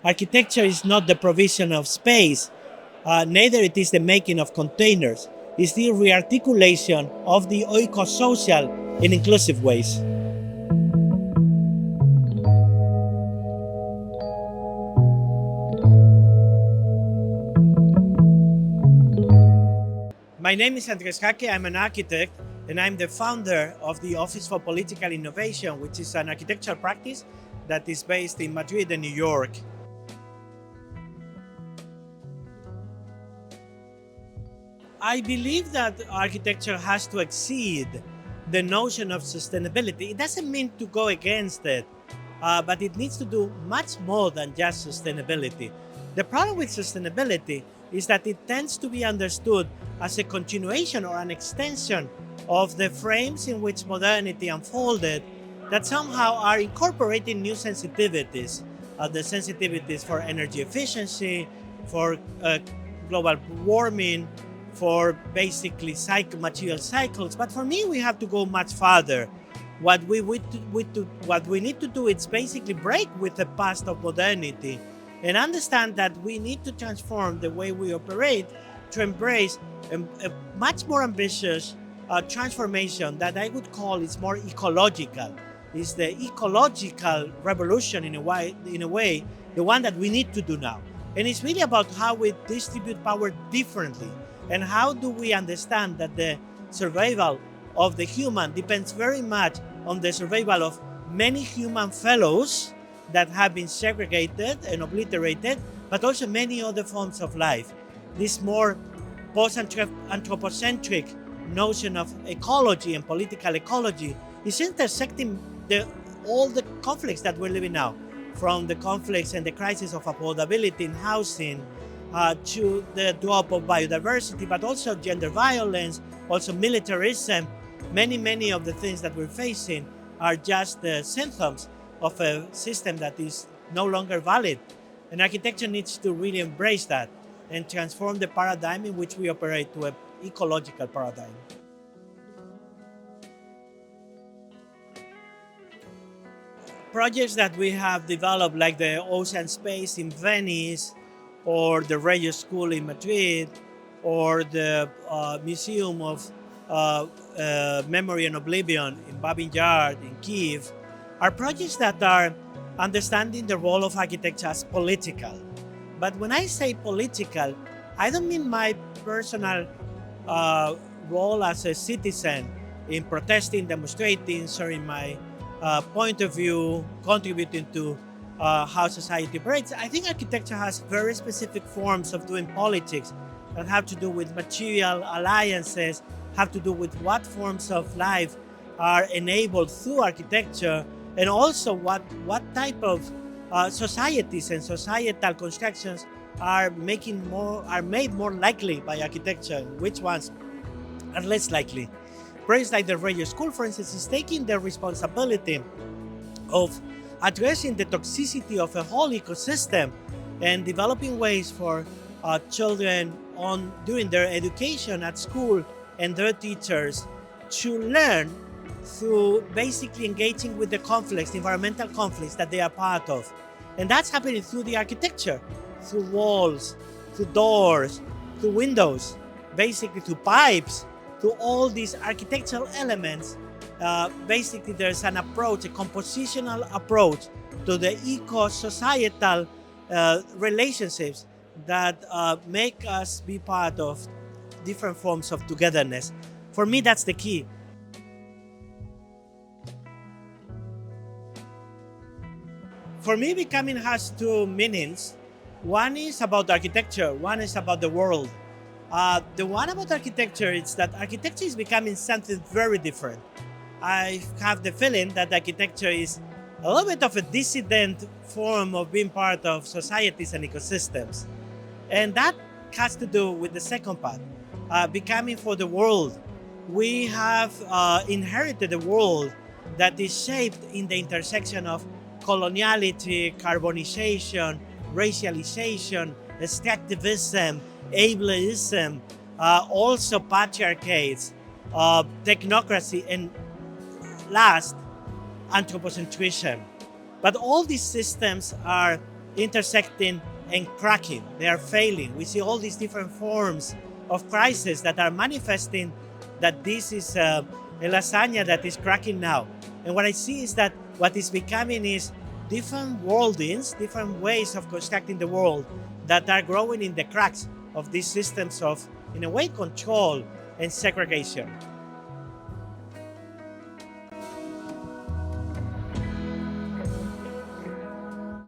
Architecture is not the provision of space, neither it is the making of containers. It's the rearticulation of the eco-social in inclusive ways. My name is Andrés Jaque. I'm an architect, and I'm the founder of the Office for Political Innovation, which is an architectural practice that is based in Madrid and New York. I believe that architecture has to exceed the notion of sustainability. It doesn't mean to go against it, but it needs to do much more than just sustainability. The problem with sustainability is that it tends to be understood as a continuation or an extension of the frames in which modernity unfolded that somehow are incorporating new sensitivities, the sensitivities for energy efficiency, for global warming, for basically material cycles. But for me, we have to go much farther. What we need to do is basically break with the past of modernity and understand that we need to transform the way we operate to embrace a much more ambitious transformation that I would call is more ecological. It's the ecological revolution in a way, the one that we need to do now. And it's really about how we distribute power differently and how do we understand that the survival of the human depends very much on the survival of many human fellows that have been segregated and obliterated, but also many other forms of life. This more post-anthropocentric notion of ecology and political ecology is intersecting all the conflicts that we're living now, from the conflicts and the crisis of affordability in housing, to the drop of biodiversity, but also gender violence, also militarism. Many of the things that we're facing are just the symptoms of a system that is no longer valid. And architecture needs to really embrace that and transform the paradigm in which we operate to an ecological paradigm. Projects that we have developed, like the Ocean Space in Venice, or the Radio School in Madrid, or the Museum of Memory and Oblivion in Babin Yar in Kiev, are projects that are understanding the role of architecture as political. But when I say political, I don't mean my personal role as a citizen in protesting, demonstrating, sharing my point of view, contributing to how society operates. I think architecture has very specific forms of doing politics that have to do with material alliances, have to do with what forms of life are enabled through architecture, and also what type of societies and societal constructions are made more likely by architecture, which ones are less likely. Projects like the Radio School, for instance, is taking the responsibility of addressing the toxicity of a whole ecosystem and developing ways for children during their education at school and their teachers to learn through basically engaging with the conflicts, environmental conflicts that they are part of. And that's happening through the architecture, through walls, through doors, through windows, basically through pipes, through all these architectural elements. Basically, there's an approach, a compositional approach to the eco-societal relationships that make us be part of different forms of togetherness. For me, that's the key. For me, becoming has two meanings. One is about architecture, one is about the world. The one about architecture is that architecture is becoming something very different. I have the feeling that architecture is a little bit of a dissident form of being part of societies and ecosystems. And that has to do with the second part, becoming for the world. We have inherited a world that is shaped in the intersection of coloniality, carbonization, racialization, extractivism, ableism, also patriarchates, technocracy, and last, anthropocentrism. But all these systems are intersecting and cracking. They are failing. We see all these different forms of crisis that are manifesting that this is a lasagna that is cracking now. And what I see is that what is becoming is different worldings, different ways of constructing the world that are growing in the cracks of these systems of, in a way, control and segregation.